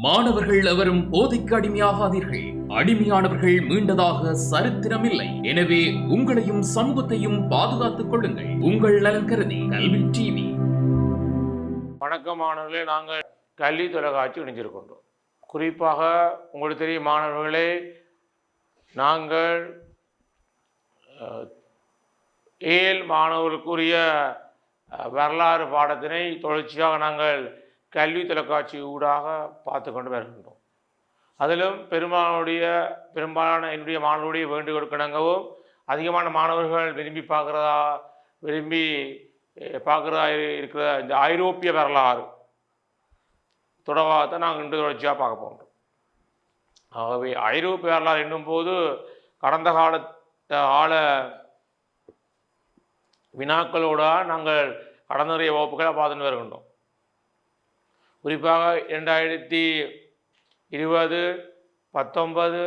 மாணவர்கள் எவரும் போதைக்கு அடிமையாகாதீர்கள். அடிமையானவர்கள் மீண்டதாக சரித்திரமில்லை. எனவே உங்களையும் சமூகத்தையும் பாதுகாத்துக் கொள்ளுங்கள். உங்கள் நலன் கருதி கல்வி டிவி. வணக்கம் மாணவர்களே, நாங்கள் கல்வி தொலைக்காட்சி இணைஞ்சிருக்கின்றோம். குறிப்பாக உங்களுக்கு தெரியும் மாணவர்களே, நாங்கள் ஏஎல் மாணவர்களுக்குரிய வரலாறு பாடத்தினை தொடர்ச்சியாக நாங்கள் கல்வி தொலைக்காட்சி ஊடாக பார்த்து கொண்டு வருகின்றோம். அதிலும் பெரும்பாலான என்னுடைய மாணவர்களுடைய வேண்டுகோளுக்கு இணங்கவும் அதிகமான மாணவர்கள் விரும்பி பார்க்குறதா இருக்கிற இந்த ஐரோப்பிய வரலாறு தொடர்பாகத்தான் நாங்கள் இன்று தொடர்ச்சியாக பார்க்க போகிறோம். ஆகவே ஐரோப்பிய வரலாறு என்னும் போது கடந்த கால வினாக்களோட நாங்கள் கடந்த நிறைய வகுப்புகளை பார்த்துட்டு வருகின்றோம். குறிப்பாக 2020, 19, 18,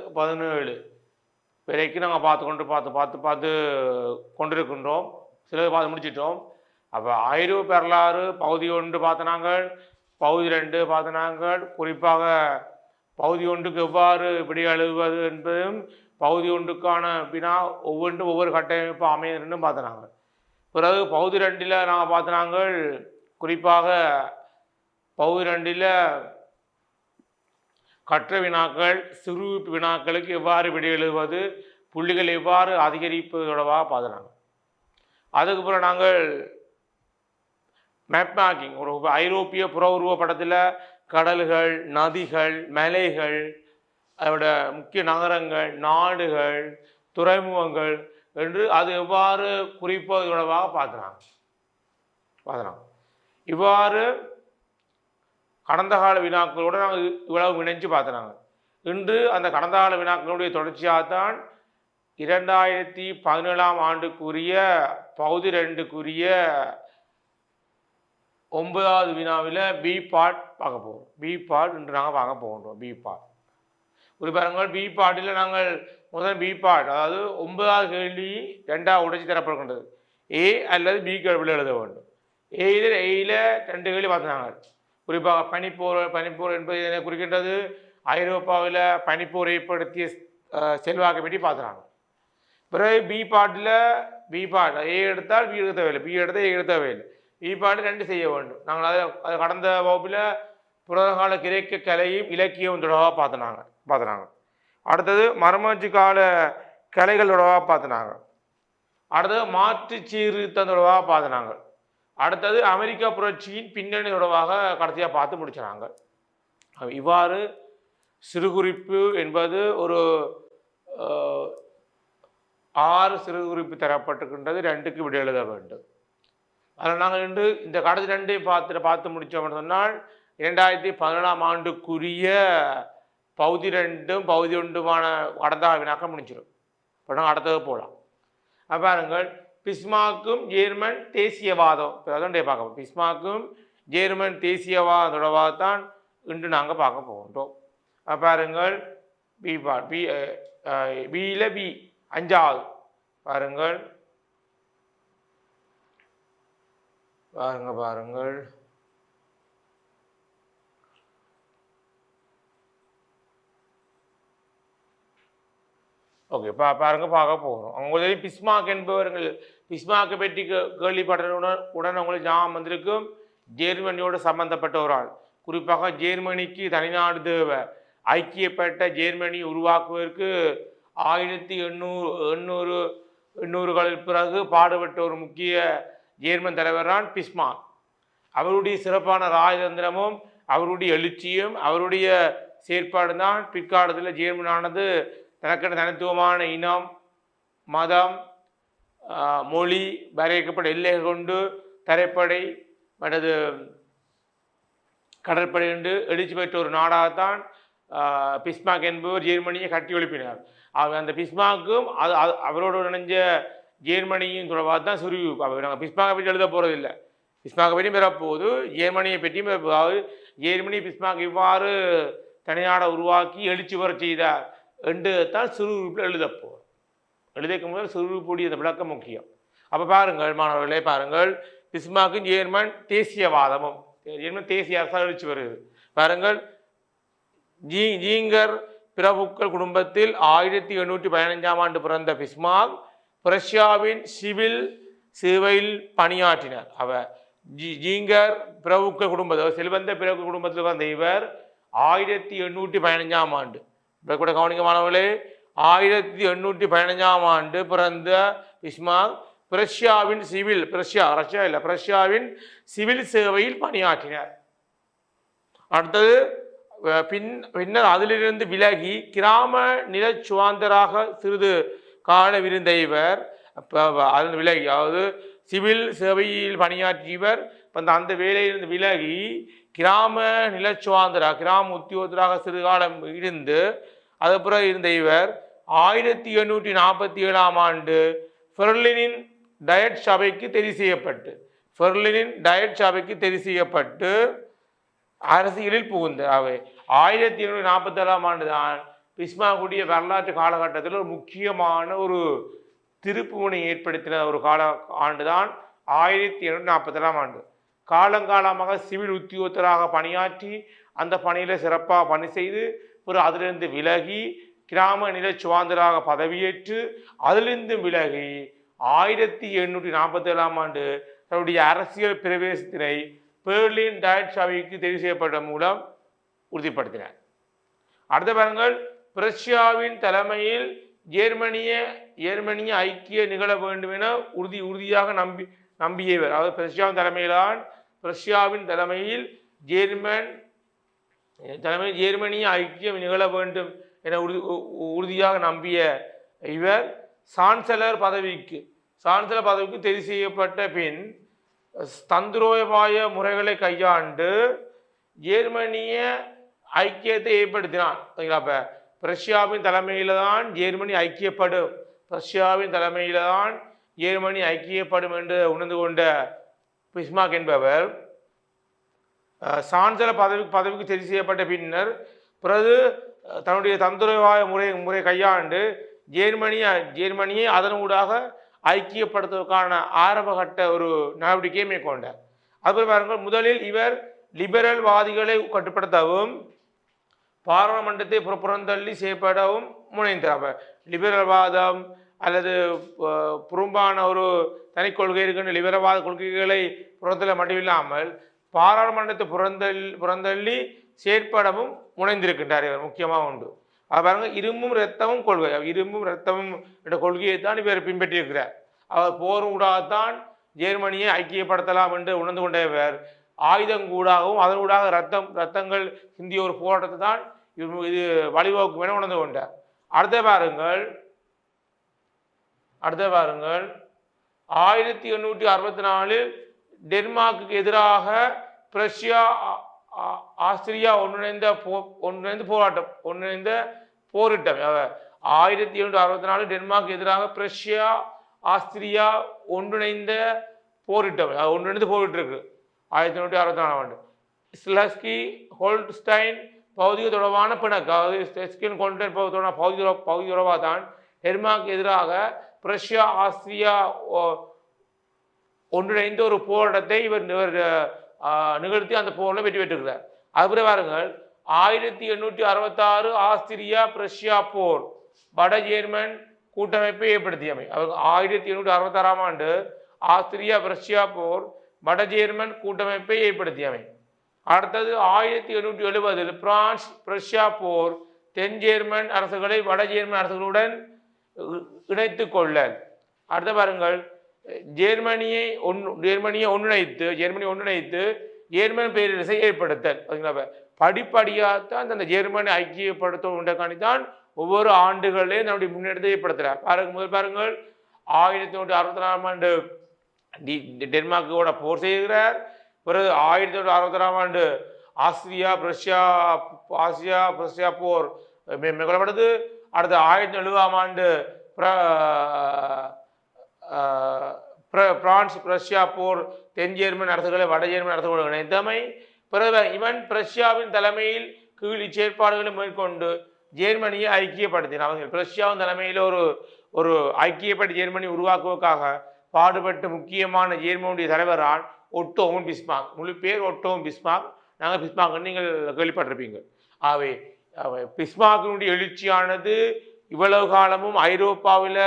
17 வரைக்கும் நாங்கள் பார்த்து கொண்டிருக்கின்றோம். சிலது பார்த்து முடிச்சிட்டோம். அப்போ ஐரோப்பிய வரலாறு பகுதி 1 பார்த்த நாங்கள், பகுதி 2 பார்த்த நாங்கள். குறிப்பாக பகுதி 1க்கு எவ்வாறு விடை எழுதுவது என்பதும் பகுதி 1க்கான வினா ஒவ்வொரு கட்டமைப்பு அமையன்னு பார்த்த நாங்கள். பிறகு பகுதி 2ல் நாங்கள் பார்த்த நாங்கள், குறிப்பாக பகுதி 2ல் கற்ற வினாக்கள், சிறு வினாக்களுக்கு எவ்வாறு விடை எழுதுவது, புள்ளிகள் எவ்வாறு அதிகரிப்பது தொடர்பாக பார்த்துனாங்க. அதுக்கப்புறம் நாங்கள் மேப் மேக்கிங், ஒரு ஐரோப்பிய புற உருவ படத்தில் கடல்கள், நதிகள், மலைகள், அதோட முக்கிய நகரங்கள், நாடுகள், துறைமுகங்கள் என்று அது எவ்வாறு குறிப்பது தொடர்பாக பார்த்துனாங்க. இவ்வாறு கடந்த கால வினாக்களோடு நாங்கள் இவ்வளவு இணைஞ்சு பார்த்துனாங்க. இன்று அந்த கடந்த கால வினாக்களுடைய தொடர்ச்சியாகத்தான் 2017ஆம் ஆண்டுக்குரிய பகுதி 2க்குரிய 9வது வினாவில் பி பார்ட் பார்க்க போகிறோம். பி பார்ட் இன்று நாங்கள் பார்க்க போகின்றோம். பி பார்ட் குறிப்பாக பி பார்ட்டில் நாங்கள் முதல் பி பார்ட், அதாவது 9வது கேள்வி 2ஆக உடைச்சி தரப்படுகின்றது. ஏ அல்லது பி கேள்வியில் எழுத வேண்டும். ஏயில் 2 கேள்வி பார்த்துனாங்க. குறிப்பாக பனிப்போர் என்பது என குறிக்கின்றது. ஐரோப்பாவில் பனிப்போர் ஏற்படுத்திய செல்வாக்கை பற்றி பார்த்துனாங்க. பிறகு பி பார்ட்டில் ஏ எடுத்தால் பி எடுக்க தேவையில்லை, பி எடுத்தால் ஏ எடுக்க தேவையில்லை. பி பார்ட்டு 2 செய்ய வேண்டும். நாங்கள் அது கடந்த வகுப்பில் புறகால கிரேக்க கலையும் இலக்கியம் தொடர்பாக பார்த்துனாங்க. அடுத்தது மரமச்சு கால கலைகள் தொடர்பாக பார்த்துனாங்க. அடுத்தது மாற்று சீர்திருத்தம் தொடர்பாக பார்த்துனாங்க. அடுத்தது அமெரிக்கா புரட்சியின் பின்னணி தொடர்பாக கடைசியாக பார்த்து முடிச்சாங்க. இவ்வாறு சிறுகுறிப்பு என்பது ஒரு 6 சிறுகுறிப்பு தரப்பட்டிருக்கின்றது. 2க்கு விடை எழுத வேண்டும். அதில் நாங்கள் இன்று இந்த கடைசி 2ஐயும் பார்த்து முடித்தோம்னு சொன்னால் 2017ஆம் ஆண்டுக்குரிய பகுதி 2ம் பகுதி 1மான கடந்த வினாக்க முடிஞ்சிடும். இப்போ நாங்கள் அடுத்தது போகலாம். பாருங்கள், பிஸ்மார்க்கும் ஜேர்மன் தேசியவாதம் பார்க்க. பிஸ்மார்க்கும் ஜேர்மன் தேசியவாதம் தொடர்பாகத்தான் இன்று நாங்கள் பார்க்க போகின்றோம். பாருங்கள், பி 5வது பாருங்கள். ஓகே, பார்க்க போகிறோம். உங்களுக்கு பிஸ்மார்க் என்பவர்கள், பிஸ்மார்க்கை பற்றி கேள்விப்பட்டவுடன் உங்களுக்கு ஞாபகம் வந்திருக்கும். ஜெர்மனியோடு சம்பந்தப்பட்ட ஒரு ஆள். குறிப்பாக ஜெர்மனிக்கு தனிநாடு தேவை, ஐக்கியப்பட்ட ஜெர்மனி உருவாக்குவதற்கு 1880களில் பிறகு பாடுபட்ட ஒரு முக்கிய ஜெர்மன் தலைவர் தான் பிஸ்மார்க். அவருடைய சிறப்பான ராஜதந்திரமும் அவருடைய எழுச்சியும் அவருடைய செயற்பாடு தான் பிற்காலத்தில் ஜெர்மனானது தனக்கென தனித்துவமான இனம், மதம், மொழி, வரையறுக்கப்பட்ட எல்லைகள் கொண்டு தரைப்படை மற்றது கடற்படை என்று எழுச்சி பெற்ற ஒரு நாடாகத்தான் பிஸ்மார்க் என்பவர் ஜெர்மனியை கட்டி எழுப்பினார். அந்த பிஸ்மார்க்கும் அவரோடு இணைஞ்ச ஜெர்மனியும் தொடர்பாக தான் சுருவி. நாங்கள் பிஸ்மார்க்கை பற்றி எழுத போகிறதில்லை, பிஸ்மார்க்கை பற்றியும் பெறப்போகுது, ஜெர்மனியை பற்றியும் பெறப்போகுது. ஜெர்மனி பிஸ்மார்க் இவ்வாறு தனிநாடை உருவாக்கி எழுச்சி வர செய்தார் என்று தான் சுருவிப்பில் எழுதப்போகிறோம். எழுதிக்கும் முதல் சுருவிப்புடைய அந்த விளக்கம் முக்கியம். அப்போ பாருங்கள் மாணவர்களே, பாருங்கள், பிஸ்மார்க்கும் ஜேர்மன் தேசியவாதமும், ஜேர்மன் தேசிய அரசாக எழுச்சி வருது. பாருங்கள், ஜீங்கர் பிரபுக்கள் குடும்பத்தில் 1815ஆம் ஆண்டு பிறந்த பிஸ்மார்க் பிரஷ்யாவின் சிவில் சேவையில் பணியாற்றினார். அவர் ஜீங்கர் பிரபுக்கள் குடும்பத்தில் செல்வந்த பிரபு குடும்பத்தில் வந்த இவர் 1815ஆம் ஆண்டு கூட கவனிக்கமானவர்களே 1815ஆம் ஆண்டு பிறந்த பிஸ்மார்க் பிரஷ்யாவின் சிவில் சேவையில் பணியாற்றினார். அடுத்தது பின்னர் அதிலிருந்து விலகி கிராம நில சுவாந்தராக சிறிது கால விருந்த இவர் அதில் விலகி, அதாவது சிவில் சேவையில் பணியாற்றியவர் அந்த வேலையிலிருந்து விலகி கிராம நிலச்சுவாந்தரா கிராம உத்தியோகத்தராக சிறு காலம் இருந்து அதுபுறம் இருந்த இவர் 1847ஆம் ஆண்டு பெர்லினின் டயட் சபைக்கு தெரிவு செய்யப்பட்டு அரசியலில் புகுந்த. அவை 1847ஆம் ஆண்டு தான் பிஸ்மார்க்குடைய வரலாற்று காலகட்டத்தில் ஒரு முக்கியமான ஒரு திருப்பு முனை ஏற்படுத்தின ஒரு ஆண்டுதான் 1847ஆம் ஆண்டு. காலங்காலமாக சிவில் உத்தியோகத்தராக பணியாற்றி அந்த பணியில் சிறப்பாக பணி செய்து ஒரு அதிலிருந்து விலகி கிராம நில சுவாந்தராக பதவியேற்று அதிலிருந்து விலகி 1847ஆம் ஆண்டு தன்னுடைய அரசியல் பிரவேசத்தினை பெர்லின் டயட் சபைக்கு தெரிவு செய்யப்பட்ட மூலம் உறுதிப்படுத்தினார். அடுத்த பாருங்கள், பிரஷ்யாவின் தலைமையில் ஜெர்மனிய ஐக்கிய நிகழ வேண்டும் என உறுதியாக நம்பியவர். அதாவது பிரஷ்யாவின் தலைமையில் ஜெர்மனிய ஐக்கியம் நிகழ வேண்டும் என உறுதியாக நம்பிய இவர் சான்சலர் பதவிக்கு தெரிவு செய்யப்பட்ட பின் தந்திரோபாய முறைகளை கையாண்டு ஜெர்மனிய ஐக்கியத்தை ஏற்படுத்தினான். அப்ப பிரஷ்யாவின் தலைமையில தான் ஜெர்மனி ஐக்கியப்படும் என்று உணர்ந்து கொண்ட பிஸ்மார்க் என்பவர் சான்சலர் பதவிக்கு தெரிவு செய்யப்பட்ட பின்னர் பிறகு தன்னுடைய தந்திரோபாய முறை கையாண்டு ஜெர்மனியை அதனூடாக ஐக்கியப்படுத்துவதற்கான ஆரம்பகட்ட ஒரு நடவடிக்கையை மேற்கொண்டார். அதுபோல் பாருங்கள், முதலில் இவர் லிபரல் வாதிகளை கட்டுப்படுத்தவும் பாராளுமன்றத்தை புறந்தள்ளி செய்யப்படவும் முனைந்தார். லிபரல் வாதம் அல்லது புறம்பான ஒரு தனி கொள்கை இருக்கின்ற லிபரல்வாத கொள்கைகளை புறந்தள்ள மட்டுமில்லாமல் பாராளுமன்றத்தை புறந்தள்ளி செயற்படவும் முனைந்திருக்கின்றார். இவர் முக்கியமாக உண்டு. அது பாருங்க, இரும்பும் இரத்தமும் என்ற கொள்கையை தான் இவர் பின்பற்றியிருக்கிறார். அவர் போர் ஊடாகத்தான் ஜெர்மனியை ஐக்கியப்படுத்தலாம் என்று உணர்ந்து கொண்ட இவர் ஆயுதங்கூடாகவும் அதனூடாக ரத்தங்கள் சிந்திய ஒரு போராட்டத்தை தான் இது வழிவகுக்கும் என உணர்ந்து கொண்டார். அடுத்த பாருங்கள் 1864 டென்மார்க்கு எதிராக பிரஷ்யா ஆஸ்திரியா ஒன்றிணைந்த போரிட்டம். 1864 டென்மார்க் எதிராக பிரஷ்யா ஆஸ்திரியா ஒன்றிணைந்து போரிட்டிருக்கு. 1864ஆம் ஆண்டு ஸ்லஸ்கி ஹோல்ட்ஸ்டைன் பகுதிகள் தொடர்பான பிணக்கு, அதாவது பகுதி தொடர்பாக தான் டென்மார்க் எதிராக பிரஷ்யா ஆஸ்திரியா ஒன்றிணைந்த ஒரு போராட்டத்தை இவர் நிகழ்த்தி அந்த போரில் வெற்றி பெற்றிருக்கிறார். அதுபோல பாருங்கள், 1866 ஆஸ்திரியா பிரஷ்யா போர் வட ஜெர்மன் கூட்டமைப்பை ஏற்படுத்தியமை. 1866ஆம் ஆண்டு ஆஸ்திரியா பிரஷ்யா போர் வட ஜெர்மன் கூட்டமைப்பை ஏற்படுத்தியமை. அடுத்தது 1870 பிரான்ஸ் பிரஷ்யா போர் தென் ஜெர்மன் அரசுகளை வட ஜெர்மன் அரசுகளுடன் இணைத்து கொள்ளல். அடுத்த பாருங்கள், ஜெர்மனியை ஒன்றிணைத்து ஜெர்மன் பேரரசை ஏற்படுத்தல். படிப்படியாகத்தான் அந்த ஜெர்மனி ஐக்கியப்படுத்ததான் ஒவ்வொரு ஆண்டுகளே நம்முடைய முன்னெடுத்து ஏற்படுத்துகிறார். முதல் பாருங்கள், 1964ஆம் ஆண்டு டென்மார்க்கோட போர் செய்கிறார். பிறகு 1966ஆம் ஆண்டு ஆஸ்திரியா பிரஷ்யா போர் மேற்கொள்ளப்படுது. அடுத்து 1970ஆம் ஆண்டு பிரான்ஸ் பிரஷ்யா போர் தென் ஜெர்மன் அரசுகளை வட ஜெர்மன் அரசுகளுடன் இணைத்தமை. பிறகு இவன் பிரஷ்யாவின் தலைமையில் கீழ் செயற்பாடுகளை மேற்கொண்டு ஜெர்மனியை ஐக்கியப்படுத்தினார். பிரஷ்யாவின் தலைமையில் ஒரு ஐக்கியப்பட்ட ஜெர்மனி உருவாக்குவதற்காக பாடுபட்டு முக்கியமான ஜெர்மனியுடைய தலைவரான் ஒட்டோ பிஸ்மார்க். முழு பேர் ஒட்டோ பிஸ்மார்க். நாங்கள் பிஸ்மார்க் நீங்கள் கேள்விப்பட்டிருப்பீங்க. ஆகவே பிஸ்மார்க்கினுடைய எழுச்சியானது இவ்வளவு காலமும் ஐரோப்பாவில்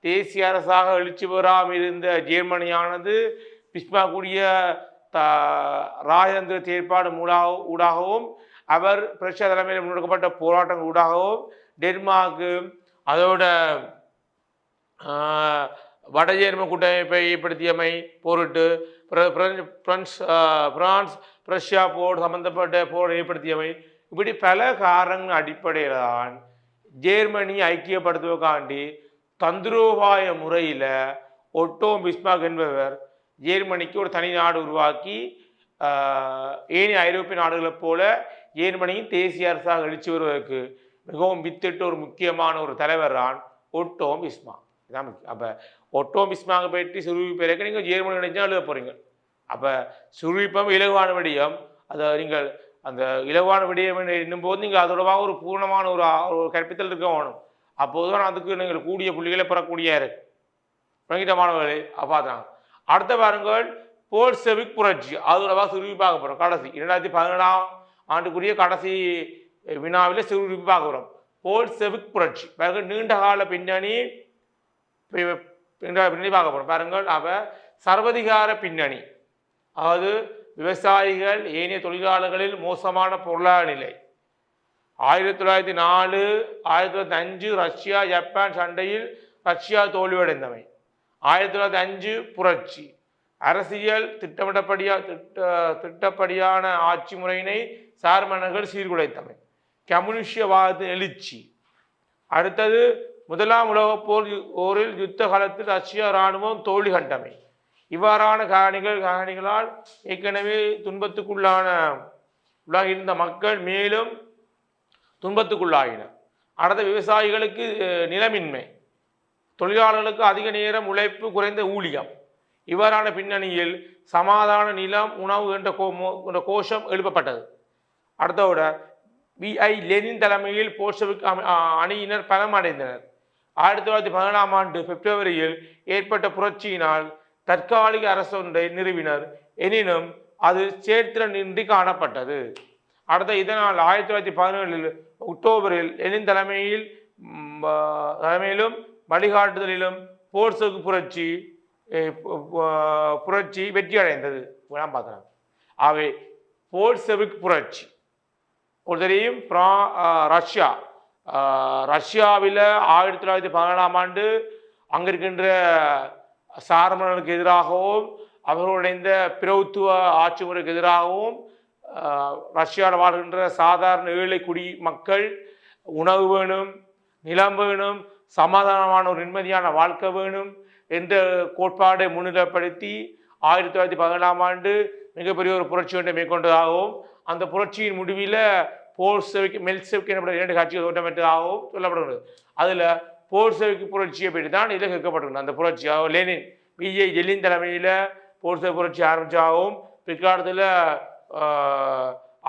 தேசிய அரசாக எழுச்சி பெறாமல் இருந்த ஜெர்மனியானது பிஸ்மார்க்குடைய ராஜதந்திர செயற்பாடு ஊடாகவும் அவர் பிரஷ்யா தலைமையில் முன்னெடுக்கப்பட்ட போராட்டங்கள் ஊடாகவும் டென்மார்க்கு அதோட வட ஜெர்மன் கூட்டமைப்பை ஏற்படுத்தியமை பொருட்டு பிரான்ஸ் பிரஷ்யா போர் சம்பந்தப்பட்ட போர் ஏற்படுத்தியமை இப்படி பல காரணங்கள் அடிப்படையில் தான் ஜெர்மனி ஐக்கியப்படுத்துவதற்காண்டி தந்திரோபாய முறையில் ஒட்டோ பிஸ்மார்க் என்பவர் ஜெர்மனிக்கு ஒரு தனி நாடு உருவாக்கி ஏனைய ஐரோப்பிய நாடுகளைப் போல ஜெர்மனியின் தேசிய அரசாக எழுச்சி வருவதற்கு மிகவும் வித்திட்ட ஒரு முக்கியமான ஒரு தலைவர் தான் ஒட்டோ பிஸ்மார்க். இதான் முக்கியம். அப்போ ஒட்டோ பிஸ்மார்க்கை பற்றி சுருவி பிறகு நீங்கள் ஜெர்மனி நினைச்சா எழுத போகிறீங்க. அப்போ சுருவிப்பம் இலகுவான விடயம். அதை நீங்கள் அந்த இலகுவான விடயம் என்னும்போது நீங்கள் அதோடவாக ஒரு பூர்ணமான ஒரு கற்பித்தல் இருக்க வேணும். அப்போதுதான் அதுக்கு நீங்கள் கூடிய புள்ளிகளை பெறக்கூடிய இருக்கு வழங்கிட்ட மாணவர்களை பார்த்தாங்க. அடுத்த பாருங்கள் போல்செவிக் புரட்சி. அதோடவா சுருவி பார்க்க போகிறோம். கடைசி 2017ஆம் ஆண்டுக்குரிய கடைசி வினாவில் சுருவி பார்க்க போகிறோம். போல்செவிக் புரட்சி பாருங்கள் நீண்ட கால பின்னணி பார்க்க போகிறோம். பாருங்கள் அவ சர்வதிகார பின்னணி, அதாவது விவசாயிகள் ஏனைய தொழிலாளர்களில் மோசமான பொருளாதார நிலை. 1904 1905 ரஷ்யா ஜப்பான் சண்டையில் ரஷ்யா தோல்வியடைந்தமை. 1905 புரட்சி, அரசியல் திட்டப்படியான ஆட்சி முறையினை சார்மன்னர்கள் சீர்குலைத்தமை. கம்யூனிஸ்டவாதத்தின் எழுச்சி. அடுத்தது முதலாம் உலகப் போரில் யுத்த காலத்தில் ரஷ்யா இராணுவம் தோல்வி கண்டமை. இவ்வாறான காரணிகளால் ஏற்கனவே துன்பத்துக்குள்ளாகி இருந்த மக்கள் மேலும் துன்பத்துக்குள்ளாகினர். அடுத்த விவசாயிகளுக்கு நிலமின்மை, தொழிலாளர்களுக்கு அதிக நேரம் உழைப்பு, குறைந்த ஊழியம். இவ்வாறான பின்னணியில் சமாதான நிலம் உணவு என்ற கோஷம் எழுப்பப்பட்டது. அடுத்தோட V.I. லெனின் தலைமையில் போல்ஷெவிக் அணியினர் பலம் அடைந்தனர். 1917ஆம் ஆண்டு பிப்ரவரியில் ஏற்பட்ட புரட்சியினால் தற்காலிக அரசொன்றை நிறுவினர். எனினும் அது சேர்த்திறனின்றி காணப்பட்டது. அடுத்த இதனால் 1917 அக்டோபரில் லெனின் தலைமையிலும் வழிகாட்டுதலிலும் போல்ஷெவிக் புரட்சி வெற்றி அடைந்தது. பார்த்தோம். அவை போல்ஷெவிக் புரட்சி ஒரு தெரியும். ரஷ்யாவில் 1917ஆம் ஆண்டு அங்கே இருக்கின்ற சார்மர்களுக்கு எதிராகவும் அவர்களுடைய பிரபுத்துவ ஆட்சி முறைக்கு எதிராகவும் ரஷ்யாவில் வாழ்கின்ற சாதாரண ஏழை குடி மக்கள் உணவு வேணும், நிலம் வேணும், சமாதானமான ஒரு நிம்மதியான வாழ்க்கை வேணும் என்ற கோட்பாடை முன்னிலைப்படுத்தி 1917ஆம் ஆண்டு மிகப்பெரிய ஒரு புரட்சி ஒன்றை மேற்கொண்டதாகவும் அந்த புரட்சியின் முடிவில் போல்ஷெவிக் மெல்ஷெவிக் எனப்பட்ட 2 கட்சிகள் தோற்றமற்றதாகவும் சொல்லப்படுகிறது. அதில் போல்ஷெவிக் புரட்சியை பற்றி தான் இதில் கேட்கப்பட்டிருந்தது. அந்த புரட்சி லெனின் V.I. லெனின் தலைமையில் போல்ஷெவிக் புரட்சி ஆரம்பித்தாகவும் பிற்காலத்தில்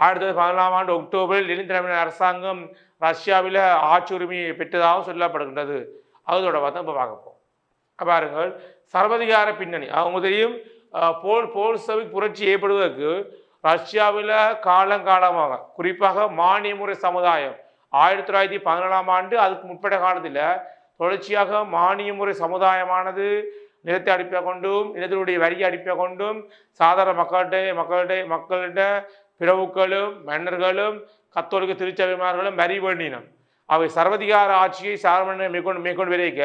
1917ஆம் ஆண்டு அக்டோபரில் லெனின் தலைமையிலான அரசாங்கம் ரஷ்யாவில் ஆட்சி உரிமையை பெற்றதாகவும் சொல்லப்படுகின்றது. அதோட பார்த்தா இப்போ பார்க்கப்போம். பாருங்கள் சர்வதிகார பின்னணி. அவங்க தெரியும் போல்ஷெவிக் புரட்சி ஏற்படுவதற்கு ரஷ்யாவில் காலங்காலமாக குறிப்பாக மானிய முறை சமுதாயம் 1917ஆம் ஆண்டு அதுக்கு முற்பட்ட காலத்தில் தொடர்ச்சியாக மானிய முறை சமுதாயமானது நிலத்தை அடிப்பை கொண்டும் நிலத்தினுடைய வரியை அடிப்பை கொண்டும் சாதாரண மக்கள்கிட்ட பிரபுக்களும் மன்னர்களும் கத்தோலிக்க திருச்சபைமார்களும் வரி வேண்டினம். அவை சர்வதிகார ஆட்சியை சார்மன்னர் மேற்கொண்டு விரைக்க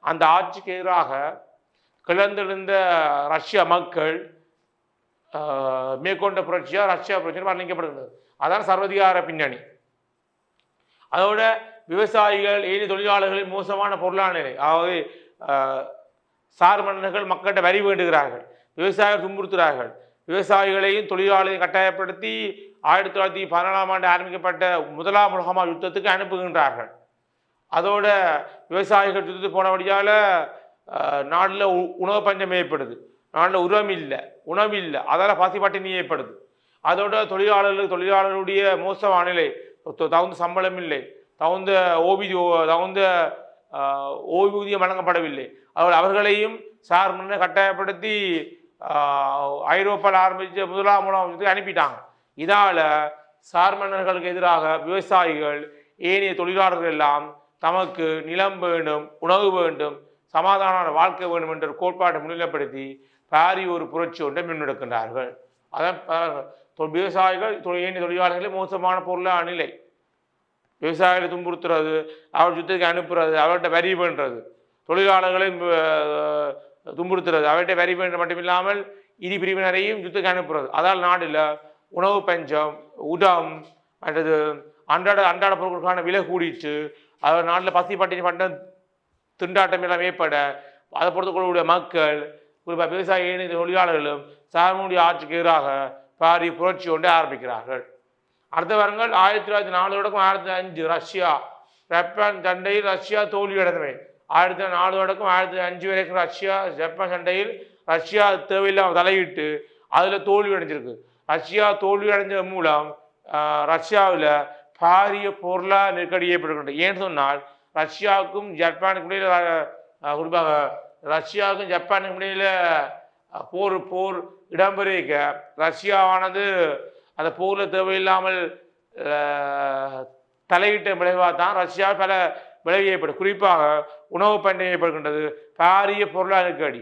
அந்த ஆட்சிக்கு எதிராக கிளர்ந்தெழுந்த ரஷ்ய மக்கள் மேற்கொண்ட புரட்சியா ரஷ்யா புரட்சி வர்ணிக்கப்படுகிறது. அதான் சர்வதிகார பின்னணி. அதோட விவசாயிகள் ஏழை தொழிலாளர்களின் மோசமான பொருளாதார நிலை. அதாவது சார்மன்னர்கள் மக்கள்கிட்ட வரி வேண்டுகிறார்கள், விவசாயிகள் துன்புறுத்துகிறார்கள். விவசாயிகளையும் தொழிலாளர்களையும் கட்டாயப்படுத்தி 1914ஆம் ஆண்டு ஆரம்பிக்கப்பட்ட முதலாம் உலகமா யுத்தத்துக்கு அனுப்புகின்றார்கள். அதோட விவசாயிகள் யுத்தத்துக்கு போனபடியால் நாட்டில் உணவு பஞ்சம் ஏற்படுது, நாட்டில் உணவு இல்லை, அதால் பசிப்பட்டினி ஏற்படுது. அதோட தொழிலாளர்களுடைய மோசமான நிலை, தகுந்த சம்பளம் இல்லை, தகுந்த ஓய்வூதியம் வழங்கப்படவில்லை. அவர்களையும் சார்மன்னர் கட்டாயப்படுத்தி ஐரோப்பாவில் ஆரம்பித்த முதலாம் உலகத்துக்கு அனுப்பிட்டாங்க. இதால சார் மன்னர்களுக்கு எதிராக விவசாயிகள் ஏனைய தொழிலாளர்கள் எல்லாம் தமக்கு நிலம் வேண்டும், உணவு வேண்டும், சமாதான வாழ்க்கை வேண்டும் என்ற கோட்பாட்டை முன்னிலைப்படுத்தி பாரி ஒரு புரட்சி ஒன்றை முன்னெடுக்கின்றார்கள். அதான் விவசாயிகள் ஏனைய தொழிலாளர்களே மோசமான பொருளான நிலை. விவசாயிகளை துன்புறுத்துறது, அவர் யுத்தத்துக்கு அனுப்புறது, அவர்கிட்ட வரி பண்ணுறது, தொழிலாளர்களையும் துன்புறுத்துறது, அவர்கிட்ட வரி பண்ணுறது மட்டும் இல்லாமல் இடி பிரிவினரையும் யுத்தத்துக்கு அனுப்புறது. அதால் நாட்டில் உணவு பஞ்சம், உடம் மற்றது அன்றாட பொருட்களுக்கான விலை கூடிச்சு, அவர் நாட்டில் பசி பட்டினி பட்ட திண்டாட்டம் எல்லாம் ஏற்பட அதை பொறுத்துக்கொள்ளக்கூடிய மக்கள், குறிப்பாக விவசாய தொழிலாளர்களும் சார்முடைய ஆட்சிக்கு எதிராக பாரிய புரட்சி ஒன்றை ஆரம்பிக்கிறார்கள். அடுத்த வருங்கள் 1904 தொடக்கம் 1905 ரஷ்யா ஜப்பான் சண்டையில் ரஷ்யா தோல்வியடைந்தவை. 1904 தொடக்கம் 1905 வரைக்கும் ரஷ்யா ஜப்பான் சண்டையில் ரஷ்யா தேவையில்லாமல் தலையிட்டு அதில் தோல்வி அடைஞ்சிருக்கு. ரஷ்யா தோல்வி அடைஞ்ச மூலம் ரஷ்யாவில் பாரிய பொருளாதார நெருக்கடி ஏற்படுகின்றது. ஏன்னு சொன்னால் ரஷ்யாவுக்கும் ஜப்பானுக்கும் இடையில, குறிப்பாக ரஷ்யாவுக்கும் ஜப்பானுக்கும் இடையில போர் இடம்பெறுக ரஷ்யாவானது அந்த போரில் தேவையில்லாமல் தலையிட்ட விளைவாக தான் ரஷ்யா பல விளைவு ஏற்படும். குறிப்பாக உணவு பண்டை ஏற்படுகின்றது, பாரிய பொருளாதார நெருக்கடி.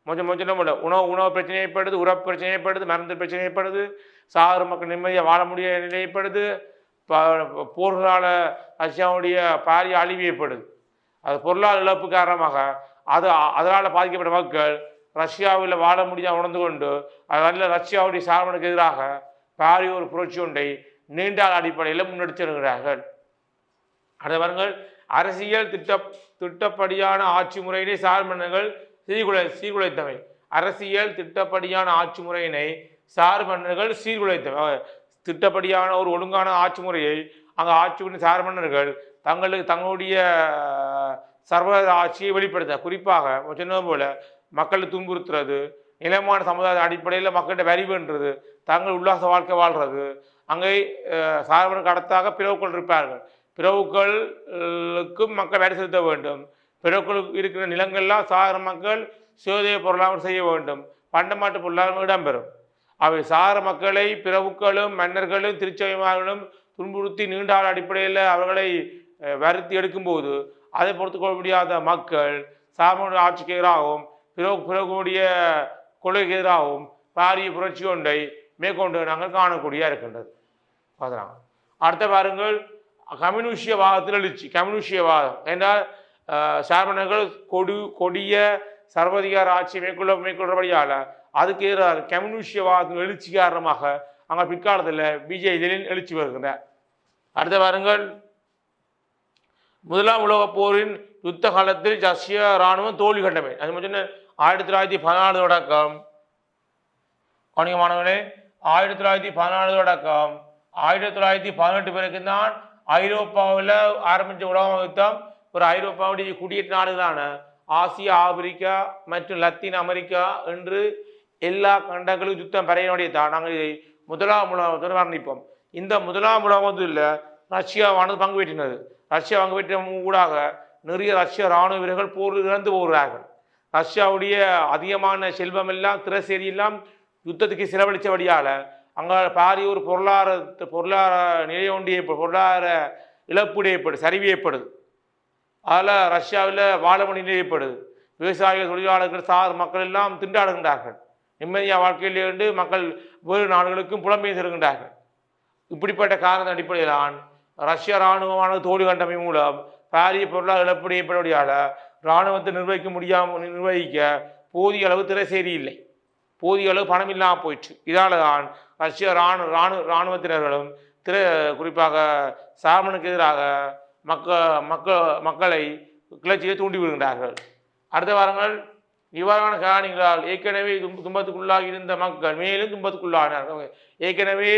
உணவு பிரச்சனை ஏற்படுது, உறவு பிரச்சனை ஏற்படுது, மருந்து பிரச்சனை ஏற்படுது, சாகர மக்கள் நிம்மதியாக வாழ முடிய நிலை ஏற்படுது, போர்களால் ரஷ்யாவுடைய பாரிய அழிவு ஏற்படுது. அது பொருளாதார இழப்பு காரணமாக அதனால் பாதிக்கப்பட்ட மக்கள் ரஷ்யாவில் வாழ முடியாமல் உணர்ந்து கொண்டு அதனால் ரஷ்யாவுடைய சார்பனுக்கு எதிராக பாரிய ஒரு புரட்சி ஒன்றை நீண்டாள் அடிப்படையில் முன்னெடுத்திருக்கிறார்கள். அடுத்தவர்கள் அரசியல் திட்டப்படியான ஆட்சி முறையினை சார் மன்னர்கள் சீர்குலைத்தவை. அரசியல் திட்டப்படியான ஆட்சி முறையினை சார் மன்னர்கள் சீர்குலைத்தவை. திட்டப்படியான ஒரு ஒழுங்கான ஆட்சி முறையை அங்கே ஆட்சி சார் மன்னர்கள் தங்களுடைய சர்வ ஆட்சியை வெளிப்படுத்த, குறிப்பாக சொன்னது போல மக்களை துன்புறுத்துறது, நிலைமான சமுதாய அடிப்படையில் மக்கள்கிட்ட வரி பண்ணுறது, தங்கள் உல்லாச வாழ்க்கை வாழ்றது. அங்கே சார்பனுக்கு அடுத்தாக பிறவுக்கள் இருப்பார்கள். பிறவுக்களுக்கும் மக்கள் வரி செலுத்த வேண்டும். பிறவுக்களுக்கு இருக்கிற நிலங்கள்லாம் சாகர மக்கள் சுயோதய பொருளாதாரம் செய்ய வேண்டும். பண்டமாட்டு பொருளாதாரம் இடம்பெறும். அவை சாகர மக்களை பிறவுக்களும் மன்னர்களும் திருச்சபைமார்களும் துன்புறுத்தி நீண்டாள் அடிப்படையில் அவர்களை வருத்தி எடுக்கும்போது அதை பொறுத்துக்கொள்ள முடியாத மக்கள் சார்பனுடைய ஆட்சிக்கு எதிராகவும் பிறகுடைய கொள்கைக்கு எதிராகவும் பாரிய புரட்சி ஒன்றை மேற்கொண்டு நாங்கள் காணக்கூடிய இருக்கின்றது. பார்க்கலாம். அடுத்த பாருங்கள், கம்யூனிஸ்டியவாதத்தில் எழுச்சி. கம்யூனிஸ்டியவாதம் என்றால் சார்பனர்கள் கொடிய சர்வதிகார ஆட்சி மேற்கொள்ளபடியால் அதுக்கு எதிராக கம்யூனிஸ்டியவாதத்தின் எழுச்சி காரணமாக அங்கே பிற்காலத்தில் பிஜேபியின் எழுச்சி வருகின்றனர். அடுத்த பாருங்கள், முதலாம் உலகப் போரின் யுத்த காலத்தில் ரஷ்ய இராணுவம் தோல்வி கண்டமை. அது மட்டும் 1914 தொடக்கம் மாணவர்களே 1914 தொடக்கம் 1918 வரைக்கும் தான் ஐரோப்பாவில் ஆரம்பித்த உலக யுத்தம். ஒரு ஐரோப்பாவுடைய குடியேற்ற நாடுகளான ஆசியா, ஆப்பிரிக்கா மற்றும் லத்தீன் அமெரிக்கா என்று எல்லா கண்டங்களும் யுத்தம் பெறையினுடைய தான் நாங்கள் இதை முதலாம் உலகத்தில் வர்ணிப்போம். இந்த முதலாம் உலகத்தில் ரஷ்யாவானது பங்கு பெற்றினது. ரஷ்யா பங்கு பெற்ற ஊடாக நிறைய ரஷ்ய இராணுவ வீரர்கள் போரில் இறந்து போகிறார்கள். ரஷ்யாவுடைய அதிகமான செல்வம் எல்லாம் திரைசேரி எல்லாம் யுத்தத்துக்கு செலவழித்தபடியால் அங்கே பாரிய ஒரு பொருளாதார நிலை ஒன்று பொருளாதார இழப்பீடு ஏற்படுது, சரிவு ஏற்படுது. அதில் ரஷ்யாவில் வாழ நிலை ஏற்படுது. விவசாயிகள், தொழிலாளர்கள், சார் மக்கள் எல்லாம் திண்டாடுகின்றார்கள். நிம்மதியாக வாழ்க்கையிலிருந்து மக்கள் வேறு நாடுகளுக்கும் புலம்பெயர் செல்கின்றார்கள். இப்படிப்பட்ட காரணத்தின் அடிப்படையில்தான் ரஷ்ய இராணுவமானது தோல்வி கண்டமை மூலம் பாரிய பொருளாதார இழப்பீடு ஏற்படுவதால் இராணுவத்தை நிர்வகிக்க போதிய அளவு திரைசேரி இல்லை, போதிய அளவு பணம் இல்லாமல் போயிடுச்சு. இதால் தான் ரஷ்ய இராணுவத்தினர்களும் குறிப்பாக சார்மனுக்கு எதிராக மக்களை கிளர்ச்சியை தூண்டி விடுகின்றார்கள். அடுத்த வாரங்கள் இவ்வாறான காரணிகளால் ஏற்கனவே துன்பத்துக்குள்ளாகி இருந்த மக்கள் மேலும் துன்பத்துக்குள்ளானார்கள். ஏற்கனவே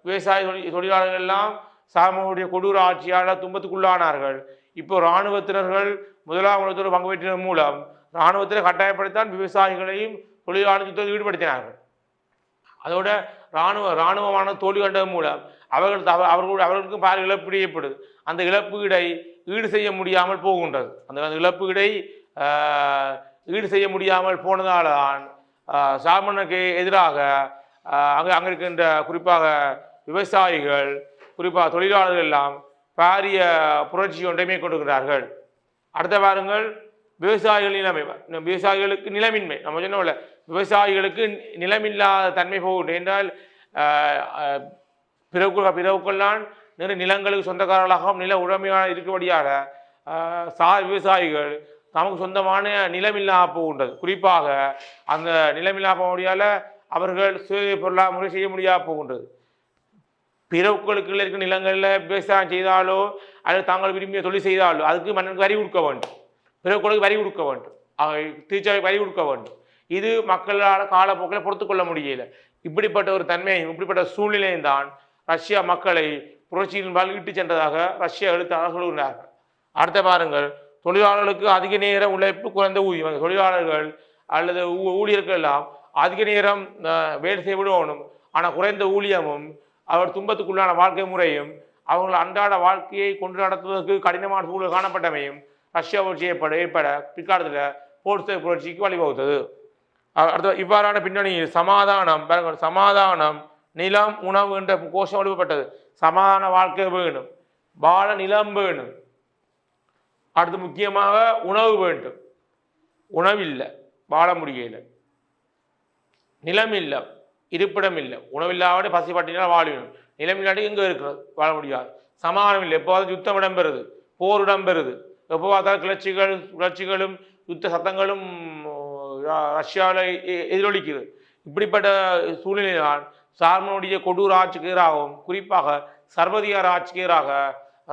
விவசாய தொழிலாளர்கள் எல்லாம் சாமனுடைய கொடூர ஆட்சியால் துன்பத்துக்குள்ளானார்கள். இப்போ இராணுவத்தினர்கள் முதலாம் உலகத்தோடு பங்கு பெற்றதன் மூலம் இராணுவத்தில் கட்டாயப்படுத்தான் விவசாயிகளையும் தொழிலாளர்கள் ஈடுபடுத்தினார்கள். அதோட இராணுவமான தோல்வி கண்டதன் மூலம் அவர்களுக்கும் பால் இழப்பீடு ஏற்படுது. அந்த இழப்பீடை ஈடு செய்ய முடியாமல் போகின்றது. அந்த இழப்பீடை ஈடு செய்ய முடியாமல் போனதால் தான் சாமனுக்கு எதிராக அங்கே இருக்கின்ற குறிப்பாக விவசாயிகள் குறிப்பாக தொழிலாளர்கள் எல்லாம் பாரிய புரட்சி ஒன்றை மேற்கொண்டிருக்கிறார்கள். அடுத்த பாருங்கள், விவசாயிகள் நிலைமை. விவசாயிகளுக்கு நிலமின்மை நம்ம சொன்னோம்ல, விவசாயிகளுக்கு நிலமில்லாத தன்மை போகும் என்றால் பிறவுக்கெல்லாம் நிறைய நிலங்களுக்கு சொந்தக்காரர்களாகவும் நில உடைமையாக இருக்கும்படியாக விவசாயிகள் நமக்கு சொந்தமான நிலமில்லா போகின்றது. குறிப்பாக அந்த நிலமில்லா போக அவர்கள் சுய பொருளாக முறை செய்ய முடியாது போகின்றது. பிறவுக்களுக்கு இருக்கிற நிலங்களில் விவசாயம் செய்தாலோ அல்லது தாங்கள் விரும்பிய தொழில் செய்தாலோ அதுக்கு மன்னனுக்கு வரி கொடுக்க வேண்டும், பிறவுக்களுக்கு வரி கொடுக்க வேண்டும், திருச்சாவை வரி கொடுக்க வேண்டும். இது மக்களால் காலப்போக்கில் பொறுத்து கொள்ள முடியல. இப்படிப்பட்ட ஒரு தன்மையும் இப்படிப்பட்ட சூழ்நிலையும் தான் ரஷ்யா மக்களை புரட்சியின்பால் இட்டு சென்றதாக ரஷ்யா எழுத்தாளர் சொல்கிறார்கள். அடுத்த பாருங்கள், தொழிலாளர்களுக்கு அதிக நேரம் உழைப்பு குறைந்த ஊதியம். தொழிலாளர்கள் அல்லது ஊழியர்கள் எல்லாம் அதிக நேரம் வேலை செய்ய விடணும், ஆனால் குறைந்த ஊதியமும் அவர் துன்பத்துக்குள்ளான வாழ்க்கை முறையும் அவர்கள் அன்றாட வாழ்க்கையை கொண்டு நடத்துவதற்கு கடினமான சூழல் காணப்பட்டமையும் ரஷ்யா புரட்சி ஏற்பட பிற்காலத்தில் போர்ட்சேவ் புரட்சிக்கு வழிவகுத்தது. அடுத்த இவ்வாறான பின்னணியில் சமாதானம் நிலம் உணவு என்ற கோஷம் எழுப்பப்பட்டது. சமாதான வாழ்க்கை வேணும், வாழ நிலம் வேணும், அடுத்து முக்கியமாக உணவு வேண்டும். உணவு இல்லை, வாழ முடியல. நிலம் இல்லை, இருப்பிடம் இல்லை. உணவில்லாத பசி பட்டினால் வாழணும். நிலம் இல்லாட்டி எங்கே இருக்கிறது, வாழ முடியாது. சமாதானம் இல்லை, எப்போது யுத்தம் இடம்பெறுது, போர் இடம்பெறுது. எப்போ பார்த்தாலும் கிளர்ச்சிகளும் யுத்த சத்தங்களும் ரஷ்யாவில் எதிரொலிக்கிறது. இப்படிப்பட்ட சூழ்நிலைதான் சார்மனுடைய கொடூர ஆட்சிக்கு எதிராகவும் குறிப்பாக சர்வதிகார ஆட்சிக்கு எதிராக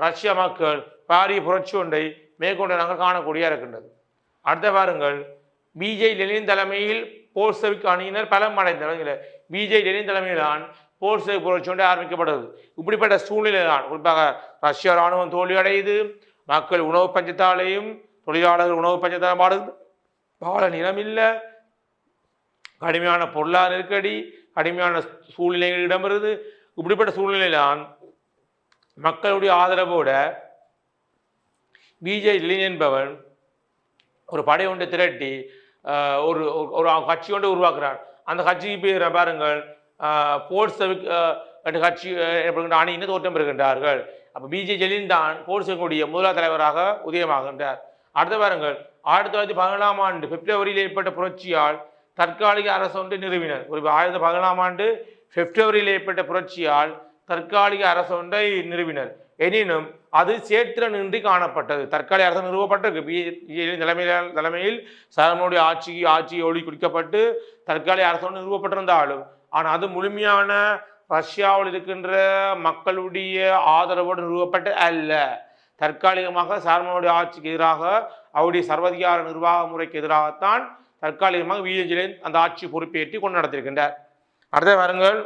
ரஷ்ய மக்கள் பாரிய புரட்சி ஒன்றை மேற்கொண்ட நாங்கள் காணக்கூடிய இருக்கின்றது. அடுத்த பாருங்கள், பிஜே லெனின் தலைமையில் போல்செவிக் அணியினர் பலம் அடைந்தனர். பிஜே லெனின் தலைமையில்தான் போல்செவிக் புரட்சி ஒன்றை ஆரம்பிக்கப்பட்டது. இப்படிப்பட்ட சூழ்நிலை தான் குறிப்பாக ரஷ்ய இராணுவம் தோல்வியடையுது, மக்கள் உணவு பஞ்சத்தாலேயும் தொழிலாளர்கள் உணவு பஞ்சத்தாலும் பாடுது, வாழ நிலமில்லை, கடுமையான பொருளாதார நெருக்கடி, கடுமையான சூழ்நிலைகள் இடம்பெறுது. இப்படிப்பட்ட சூழ்நிலையில்தான் மக்களுடைய ஆதரவோட பிஜே லெனின் என்பவன் ஒரு படை ஒன்றை திரட்டி ஒரு ஒரு கட்சி ஒன்றை உருவாக்குறான். அந்த கட்சிக்கு பேர் பாருங்கள் போல்செவிக் கட்சி அணியினர் தோற்றம் பெறுகின்றார்கள். அப்போ பிஜே லெனின் தான் போல்செவிக்குடைய முதலாவது தலைவராக உதயமாகின்றார். அடுத்த பாருங்கள், 1917ஆம் ஆண்டு பிப்ரவரியில் ஏற்பட்ட புரட்சியால் தற்காலிக அரசு ஒன்றை நிறுவினர். ஒரு 1917ஆம் ஆண்டு பிப்ரவரியில் ஏற்பட்ட புரட்சியால் தற்காலிக அரசு ஒன்றை நிறுவினர். எனினும் அது சேத்திரனின்றி காணப்பட்டது. தற்காலிக அரசு நிறுவப்பட்டிருக்கு. பிஜே தலைமையில் சாரனுடைய ஆட்சி ஒளி குடிக்கப்பட்டு தற்காலிக அரசு ஒன்று நிறுவப்பட்டிருந்தாலும் ஆனால் அது முழுமையான ரஷ்யாவில் இருக்கின்ற மக்களுடைய ஆதரவோடு நிறுவப்பட்ட அல்ல. தற்காலிகமாக சார்மனுடைய ஆட்சிக்கு எதிராக அவருடைய சர்வதிகார நிர்வாக முறைக்கு எதிராகத்தான் தற்காலிகமாக பிஜே அந்த ஆட்சி பொறுப்பேற்றி கொண்டு நடத்திருக்கின்றார். அடுத்த வாருங்கள்,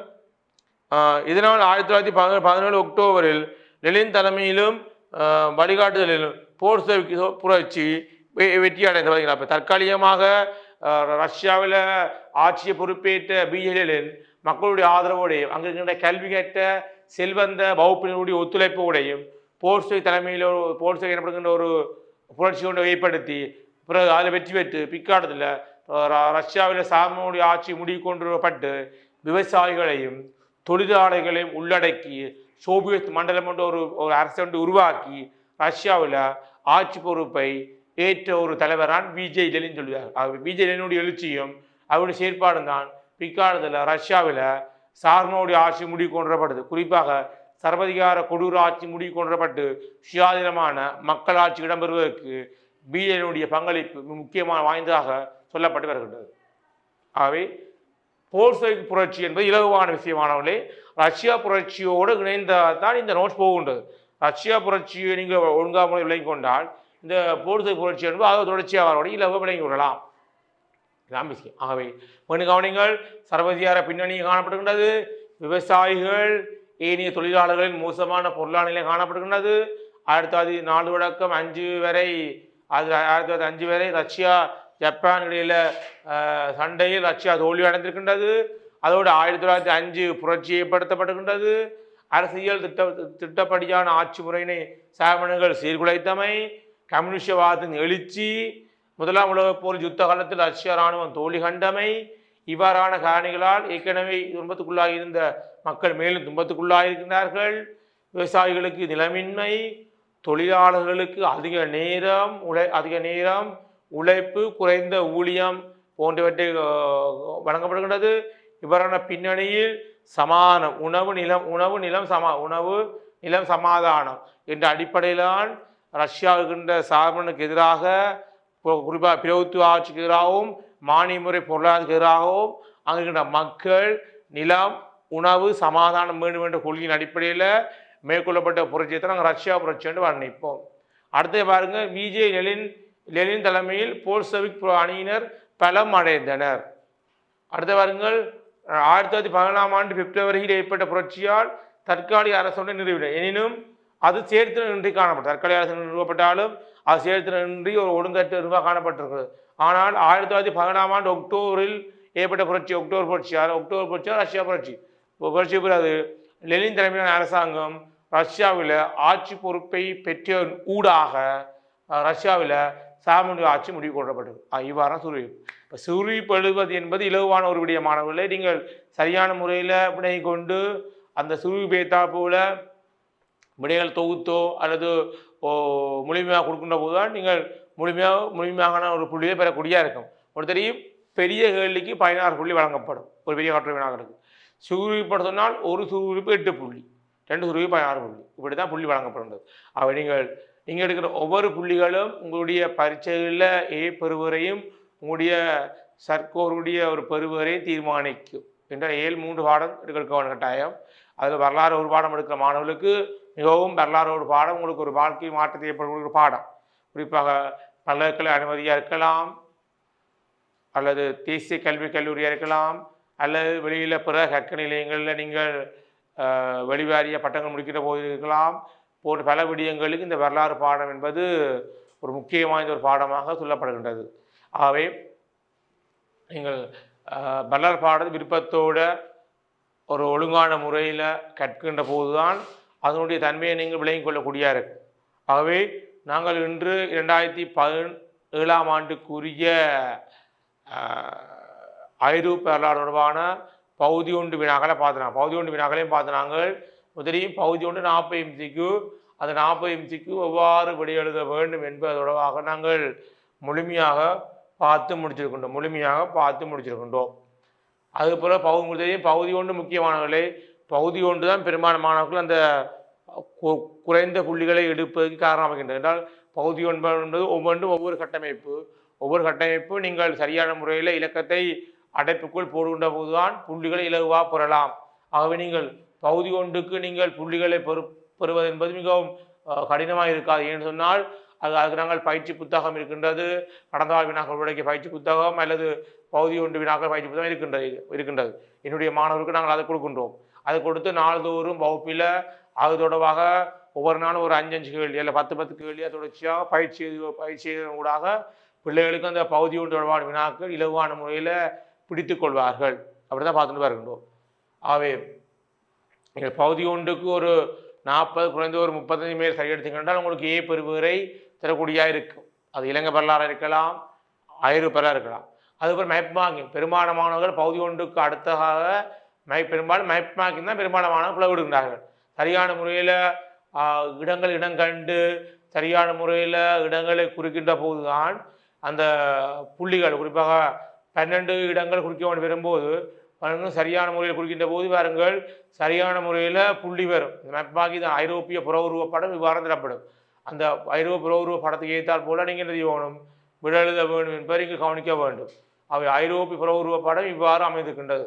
இதனால் 1917 அக்டோபரில் லெனின் தலைமையிலும் வழிகாட்டுதலிலும் போல்செவிக் புரட்சி வெற்றி அடைந்தது. அப்போ தற்காலிகமாக ரஷ்யாவில் ஆட்சியை பொறுப்பேற்ற பிஜே லெனின் மக்களுடைய ஆதரவோடையும் அங்கு இருக்கின்ற கல்வி கேட்ட செல்வந்த வகுப்பினருடைய ஒத்துழைப்போடையும் போல்செவிக் தலைமையில் போல்செவிக் எனப்படுகின்ற ஒரு புரட்சி ஒன்றை ஏற்படுத்தி பிறகு அதில் வெற்றி பெற்று பிற்காலத்தில் ரஷ்யாவில் சார்மனுடைய ஆட்சி முடிவு கொண்டு வரப்பட்டு விவசாயிகளையும் தொழிலாளர்களையும் உள்ளடக்கி சோவியத் மண்டலம் என்ற ஒரு அரசை ஒன்று உருவாக்கி ரஷ்யாவில் ஆட்சி பொறுப்பை ஏற்ற ஒரு தலைவரான் பிஜே லெனின் சொல்லுவார். பிஜே லெனினுடைய எழுச்சியும் அவருடைய செயற்பாடும் தான் பிற்காலத்தில் ரஷ்யாவில் சார்மனுடைய ஆட்சி முடிவு கொண்டுவரப்படுது. குறிப்பாக சர்வதிகார கொடூர ஆட்சி முடிவு கொண்டுவரப்பட்டு சுயாதீனமான மக்கள் ஆட்சி இடம்பெறுவதற்கு பிஜேனுடைய பங்களிப்பு முக்கியமான வாய்ந்ததாக சொல்லப்பட்டு வருகின்றது. ஆகவே போல்செவிக் புரட்சி என்பது இலகுவான விஷயமானவர்களே. ரஷ்யா புரட்சியோடு இணைந்ததான் இந்த நோட்ஸ் போகின்றது. ரஷ்யா புரட்சியை நீங்கள் ஒழுங்காக முறை விளங்கி கொண்டால் இந்த போல்செவிக் புரட்சி என்பது அதை தொடர்ச்சியாக இலகுவாக விளங்கி கொள்ளலாம். இதான் விஷயம். ஆகவே கவனிங்கள், சர்வதிகார பின்னணி காணப்படுகின்றது. விவசாயிகள் ஏனைய தொழிலாளர்களின் மோசமான பொருளாதார நிலை காணப்படுகின்றது. 1904 தொடக்கம் 5 வரை 1905 வரை ரஷ்யா ஜப்பான் இடையில சண்டையில் ரஷ்யா தோல்வி அடைந்திருக்கின்றது. அதோடு 1905 புரட்சி ஏற்படுத்தப்படுகின்றது. அரசியல் திட்டப்படியான ஆட்சி முறையினை சாமனர்கள் சீர்குலைத்தமை, கம்யூனிஸ்டவாதத்தின் எழுச்சி, முதலாம் உலகப் போர் யுத்த காலத்தில் ரஷ்யா இராணுவம் தோல்வி கண்டமை, இவ்வாறான காரணிகளால் ஏற்கனவே துன்பத்துக்குள்ளாக இருந்த மக்கள் மேலும் துன்பத்துக்குள்ளாக இருக்கின்றார்கள். விவசாயிகளுக்கு நிலமின்மை, தொழிலாளர்களுக்கு அதிக நேரம் உழைப்பு, குறைந்த ஊதியம் போன்றவற்றை வழங்கப்படுகின்றது. இவ்வாறான பின்னணியில் சமாதானம், உணவு நிலம் சமாதானம் என்ற அடிப்படையில்தான் ரஷ்யா இருக்கின்ற சார்பனுக்கு எதிராக, குறிப்பாக பிரபுத்துவ ஆட்சிக்கு எதிராகவும் மானிய முறை பொருளாதாரத்துக்கு எதிராகவும் அங்கிருக்கின்ற மக்கள் நிலம், உணவு, சமாதானம் வேண்டும் என்ற கொள்கையின் அடிப்படையில் மேற்கொள்ளப்பட்ட புரட்சியத்தை நாங்கள் ரஷ்யா புரட்சி என்று வர்ணிப்போம். அடுத்து பாருங்க, விஜே லெனின் தலைமையில் போல்செவிக் அணியினர் பலம் அடைந்தனர். அடுத்த பாருங்கள், 1917ஆம் ஆண்டு பிப்ரவரியில் ஏற்பட்ட புரட்சியால் தற்காலிக அரசுடன் நிறுவினர். எனினும் அது சேர்த்தின்றி காணப்பட்டது. தற்காலிக அரசு நிறுவப்பட்டாலும் அது சேர்த்தின்றி ஒரு ஒழுங்கற்ற நிர்வாகம் காணப்பட்டிருக்கிறது. ஆனால் 1917ஆம் ஆண்டு அக்டோபரில் ஏற்பட்ட புரட்சி, அக்டோபர் புரட்சியால் ரஷ்யா புரட்சி பிறகு லெனின் தலைமையிலான அரசாங்கம் ரஷ்யாவில் ஆட்சி பொறுப்பை பெற்ற ஊடாக ரஷ்யாவில் சாமனுடைய ஆட்சி முடிவு கொள்ளப்பட்டது. இவ்வாறு சுருவிப்படுவது என்பது இலகுவான ஒரு விடயமானவர்களை நீங்கள் சரியான முறையில் வினை கொண்டு அந்த சுருவிபேத்தா போல விடைகள் தொகுத்தோ அல்லது முழுமையாக கொடுக்கின்ற போதுதான் நீங்கள் முழுமையான ஒரு புள்ளியை பெறக்கூடிய இருக்கும். ஒரு தெரியும், பெரிய கேள்விக்கு 16 புள்ளி வழங்கப்படும் ஒரு பெரிய காற்று வினாக்களுக்கு. சுருவிப்பட சொன்னால் ஒரு சுருவிப்பு 8 புள்ளி, 2 சுருவி 16 புள்ளி, இப்படி தான் புள்ளி வழங்கப்படுகிறது. அவை நீங்கள் எடுக்கிற ஒவ்வொரு புள்ளிகளும் உங்களுடைய பரீட்சைகளில் பெறுவரையும் உங்களுடைய சர்க்கோருடைய ஒரு பெறுவரையும் தீர்மானிக்கும். என்ற 3 பாடம் எடுக்க கட்டாயம். அதில் வரலாறு ஒரு பாடம் எடுக்கிற மாணவர்களுக்கு மிகவும் வரலாறு ஒரு பாடம் உங்களுக்கு ஒரு வாழ்க்கை மாற்றத்தை ஏற்படக்கூடிய ஒரு பாடம். குறிப்பாக பல்கலைக்கழக அனுமதியாக இருக்கலாம், அல்லது தேசிய கல்லூரியாக இருக்கலாம், அல்லது வெளியில் பிற கற்க நிலையங்களில் நீங்கள் வெளிவாரிய பட்டங்கள் முடிக்கிற போது இருக்கலாம். போன்ற பல விடயங்களுக்கு இந்த வரலாறு பாடம் என்பது ஒரு முக்கிய வாய்ந்த ஒரு பாடமாக சொல்லப்படுகின்றது. ஆகவே நீங்கள் வரலாறு பாடத்தை விருப்பத்தோட ஒரு ஒழுங்கான முறையில் கற்கின்ற போதுதான் அதனுடைய தன்மையை நீங்கள் விளங்கிக் கொள்ளக்கூடிய இருக்கும். ஆகவே நாங்கள் இன்று 2017ஆம் ஆண்டுக்குரிய ஐரோப்பிய வரலாறு தொடர்பான பகுதி 1 வினாக்களை பார்த்துனாங்க. பகுதி 1 வினாக்களையும் பார்த்து நாங்கள் முதலையும் பகுதி 1 40 MCQ, அந்த 40 MCQ எவ்வாறு விடை எழுத வேண்டும் என்பது தொடர்பாக நாங்கள் முழுமையாக பார்த்து முடிச்சிருக்கின்றோம். அதுபோல் பகுதி 1 முக்கியமானவர்களே, பகுதி 1 தான் பெரும்பாலான மாணவர்கள் அந்த குறைந்த புள்ளிகளை எடுப்பதற்கு காரணமாகின்றது. என்றால் பகுதி 9 என்பது ஒவ்வொரு கட்டமைப்பு நீங்கள் சரியான முறையில் இலக்கத்தை அடைப்புக்குள் போடுகின்ற போதுதான் புள்ளிகளை இலகுவாக பெறலாம். ஆகவே நீங்கள் பகுதி 1க்கு நீங்கள் புள்ளிகளை பெறுவது என்பது மிகவும் கடினமாக இருக்காது. ஏன்னு சொன்னால் அதுக்கு நாங்கள் பயிற்சி புத்தகம் இருக்கின்றது, கடந்த கால வினாக்கள் உடைய பயிற்சி புத்தகம் அல்லது பகுதி 1 வினாக்கள் பயிற்சி புத்தகம் இருக்கின்றது. என்னுடைய மாணவர்களுக்கு நாங்கள் அதை கொடுக்கின்றோம். அதை கொடுத்து நாள்தோறும் வகுப்பில் அது தொடர்பாக ஒவ்வொரு நாளும் ஒரு 5 கேள்வி அல்ல 10 கேள்வியாக தொடர்ச்சியாக பயிற்சி ஊடாக பிள்ளைகளுக்கு அந்த பகுதி 1 தொடர்பான வினாக்கள் இலகுவான முறையில் பிடித்து கொள்வார்கள். அப்படி தான் பார்த்துட்டு வருகின்றோம். ஆகவே நீங்கள் பகுதி 1க்கு ஒரு 40 குறைந்த ஒரு 35 மேல் சரி எடுத்துக்கின்றால் உங்களுக்கு பெறுவரை தரக்கூடியதாக இருக்கும். அது இலங்கை வரலாறு இருக்கலாம், ஐரோப்பிய வரலாறு இருக்கலாம். அதுபோல் மேப் மார்க்கிங் பெரும்பாலான மாணவர்கள் பகுதி 1க்கு அடுத்ததாக பெரும்பாலும் மேப் மார்க்கிங் தான் பெரும்பாலான மாணவர்கள் பிளவிடுகின்றார்கள். சரியான முறையில் இடம் கண்டு சரியான முறையில் இடங்களை குறிக்கின்ற போதுதான் அந்த புள்ளிகள், குறிப்பாக 12 இடங்கள் குறிக்க வேண்டும் வரும்போது சரியான முறையில் குறிக்கின்ற போது பாருங்கள் சரியான முறையில் புள்ளி வரும். இந்த மேப்பாகி தான் ஐரோப்பிய புற உருவ படம் இவ்வாறு தரப்படும். அந்த ஐரோப்பிய புற உருவ படத்துக்கு ஏற்றால் போல நீங்கள் என்ன செய்யணும், விட எழுத வேண்டும் என்பதை இங்கு கவனிக்க வேண்டும். அவை ஐரோப்பிய புற உருவ படம் இவ்வாறு அமைந்திருக்கின்றது.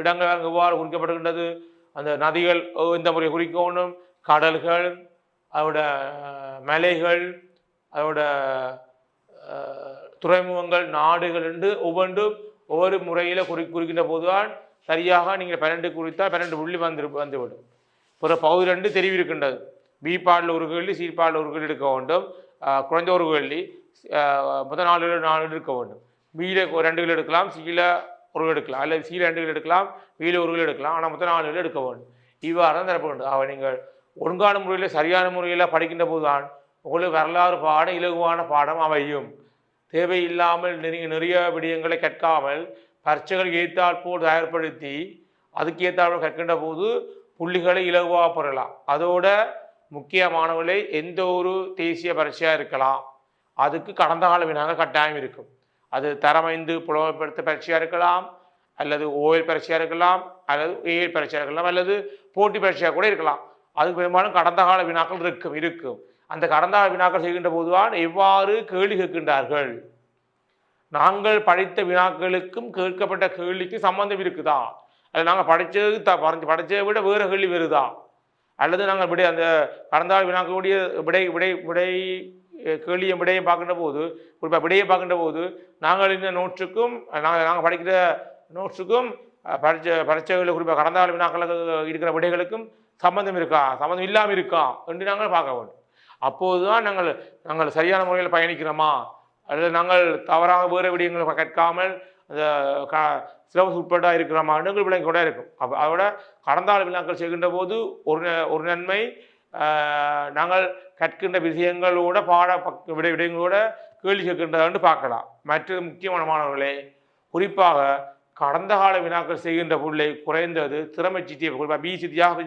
இடங்கள் இவ்வாறு குறிக்கப்படுகின்றது. அந்த நதிகள் இந்த முறை குறிக்கணும், கடல்கள், அதோட மலைகள், அதோட துறைமுகங்கள், நாடுகள் என்று ஒவ்வொரு முறையில் குறிக்கின்ற போதுதான் சரியாக நீங்கள் 12 குறித்தால் 12 புள்ளி வந்துவிடும். பிற பகுதி 2 தெரிவிக்கின்றது. பி பாடல ஒரு கேள்வி, சி பாடல ஒரு கேள்வி எடுக்க வேண்டும், குறைந்த ஒரு கேள்வி, முதல் 4 எடுக்க வேண்டும். பியில் 2 கேள்வி எடுக்கலாம், சியில் 1 எடுக்கலாம், அல்லது சியில் 2 கேள்வி எடுக்கலாம், பியில் 1 கேள்வி எடுக்கலாம். ஆனால் மொத்தம் 4 எடுக்க வேண்டும். இவ்வாறு தான் தரப்ப வேண்டும். அவை நீங்கள் ஒழுங்கான முறையில் சரியான முறையில் படிக்கின்ற போதுதான் உங்களுக்கு வரலாறு பாடம் இலகுவான பாடம் அமையும். தேவையில்லாமல் நிறைய விடயங்களை கற்காமல் பரீட்சைகள் ஏற்றால் போல் தயார்படுத்தி அதுக்கு ஏற்றால் கற்கின்ற போது புள்ளிகளை இலகுவாக பெறலாம். அதோட முக்கியமானவர்களை எந்த ஒரு தேசிய பரீட்சையாக இருக்கலாம், அதுக்கு கடந்த கால வினாக்கள் கட்டாயம் இருக்கும். அது தரம் 5 புலமைப்படுத்த பரீட்சையாக இருக்கலாம், அல்லது ஓஎல் பரீட்சையாக இருக்கலாம், அல்லது ஏஎல் பரீட்சையாக இருக்கலாம், அல்லது போட்டி பரீட்சையாக கூட இருக்கலாம். அதுக்கு பெரும்பாலும் கடந்த கால வினாக்கள் இருக்கும். அந்த கடந்த கால வினாக்கள் செய்கின்ற போதுதான் எவ்வாறு கேள்வி கேட்கின்றார்கள், நாங்கள் படித்த வினாக்களுக்கும் கேட்கப்பட்ட கேள்விக்கு சம்பந்தம் இருக்குதா, அல்லது நாங்கள் படித்ததை விட வேறு கேள்வி வருதா, அல்லது நாங்கள் விடை அந்த கடந்த கால வினாக்களுடைய விடை கேள்வியும் விடையும் பார்க்கின்ற போது குறிப்பாக விடையை பார்க்கின்ற போது நாங்கள் இந்த நோட்ஸுக்கும் நாங்கள் படிக்கிற நோட்ஸுக்கும் பரீட்சைகளில் குறிப்பாக கடந்த கால வினாக்களுக்கு இருக்கிற விடைகளுக்கும் சம்பந்தம் இல்லாமல் இருக்கா என்று நாங்கள் பார்க்க வேண்டும். அப்போது தான் நாங்கள் சரியான முறையில் பயணிக்கிறோமா, அல்லது நாங்கள் தவறாக வேறு விடயங்களை கற்காமல் அந்த சிலபஸ் உட்பட இருக்கிறோமா எங்கள் விளங்கி கூட இருக்கும். அதோட கடந்த கால வினாக்கள் செய்கின்ற போது ஒரு நன்மை, நாங்கள் கற்கின்ற விஷயங்களோட விடயங்களோட கேள்வி கேட்கின்றதான்னு பார்க்கலாம். மற்ற முக்கியமான மாணவர்களே, குறிப்பாக கடந்த கால வினாக்கள் செய்கின்ற பொருளை குறைந்தது திறமை சித்தியை குறிப்பாக பி சித்தியாக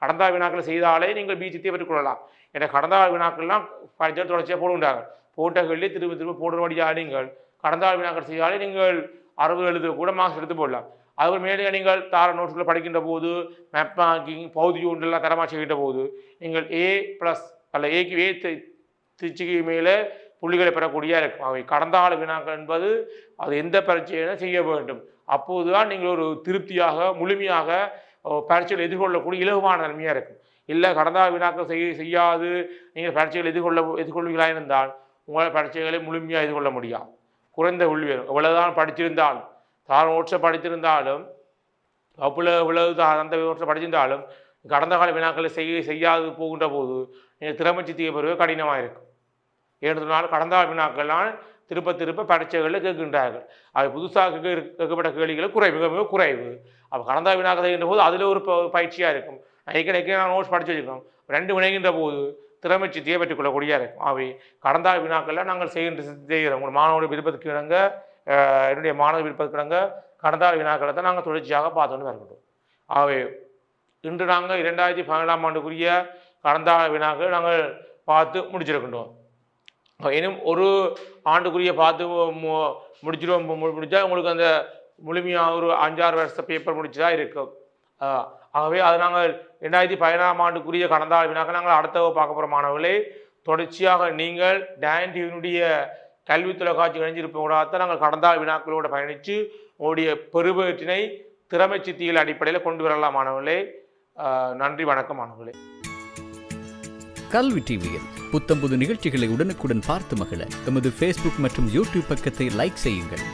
கடந்த கால வினாக்கள் செய்தாலே நீங்கள் பி சித்தியை பெற்றுக்கொள்ளலாம். ஏன்னா கடந்த கால வினாக்கள்லாம் பரிச்சை தொடர்ச்சியாக போடுகின்றாங்க. போட்ட கேள்வி திரும்ப போடுறபடியாக நீங்கள் கடந்த கால வினாக்கள் செய்தாலே நீங்கள் 60 கூட மார்க்ஸ் எடுத்து போடலாம். அதுக்கு மேலே நீங்கள் தார நோட்ஸ்களை படிக்கின்ற போது மேப் மார்க்கிங் பகுதி ஒன்றெல்லாம் தரமாக செய்கின்ற போது நீங்கள் A+ அல்ல A திருச்சிக்கு மேலே புள்ளிகளை பெறக்கூடிய இருக்கும். அவை கடந்த கால வினாக்கள் என்பது அது எந்த பரீட்சையிலும் செய்ய வேண்டும். அப்போதுதான் நீங்கள் ஒரு திருப்தியாக முழுமையாக பரீட்சைகள் எதிர்கொள்ளக்கூடிய இலகுவான தன்மையாக இருக்கும். இல்லை கடந்த கால வினாக்கள் செய்யாது நீங்கள் பரீட்சைகள் எதிர்கொள்வீர்களாக இருந்தால் உங்களால் பரீட்சைகளை முழுமையாக எதிர்கொள்ள முடியாது. குறைந்த உள்வி வரும். எவ்வளவுதான் படித்திருந்தாலும் தார நோட்ஸை படித்திருந்தாலும் அந்த நோட்ஸை படித்திருந்தாலும் கடந்த கால வினாக்களை செய்யாது போகின்ற போது நீங்கள் திறமை சித்தியை பெறுவது கடினமாக இருக்கும். ஏனென்றால் கடந்த கால வினாக்கள்லாம் திருப்ப பரீட்சைகளில் கேட்கின்றார்கள். அவை புதுசாக கேட்கப்பட்ட கேள்விகள் மிக குறைவு. அப்போ கடந்த கால வினாக்கள் செய்கின்ற போது அதில் ஒரு பயிற்சியாக இருக்கும். நான் நோட்ஸ் படித்து வச்சுருக்கோம். 2 வினைகின்ற போது திறமை சித்தியை பெற்றுக்கொள்ளக்கூடிய இருக்கும். அவை கடந்த கால வினாக்களில் நாங்கள் செய்கிறோம். உங்கள் மாணவர்கள் விருப்பத்துக்கு இணங்க என்னுடைய மாணவர் விருப்பத்துக்கு இணங்க கடந்த கால வினாக்களை தான் நாங்கள் தொடர்ச்சியாக பார்த்துன்னு வரணும். ஆகவே இன்று நாங்கள் 2017ஆம் ஆண்டுக்குரிய கடந்த கால வினாக்கள் நாங்கள் பார்த்து முடிச்சிருக்கின்றோம். இன்னும் ஒரு ஆண்டுக்குரிய பார்த்து முடிச்சா உங்களுக்கு அந்த முழுமையாக ஒரு 5-6 வருஷ பேப்பர் முடிச்சுதா இருக்கும். ஆகவே அது நாங்கள் 2017ஆம் ஆண்டுக்குரிய கடந்த கால வினாக்கள் நாங்கள் அடுத்த பார்க்க போகிற மாணவர்களே, தொடர்ச்சியாக நீங்கள் டான் டிவியினுடைய கல்வி தொலைக்காட்சி இணைஞ்சிருப்போடாத நாங்கள் கடந்த கால வினாக்களோடு பயணித்து உங்களுடைய பெருபேற்றினை திறமை சித்திகள் அடிப்படையில் கொண்டு வரலாம் மாணவர்களே. நன்றி, வணக்கம் மாணவர்களே. கல்வி டிவியில் புத்தம்புது நிகழ்ச்சிகளை உடனுக்குடன் பார்த்து மகிழ எமது Facebook மற்றும் YouTube பக்கத்தை லைக் செய்யுங்கள்.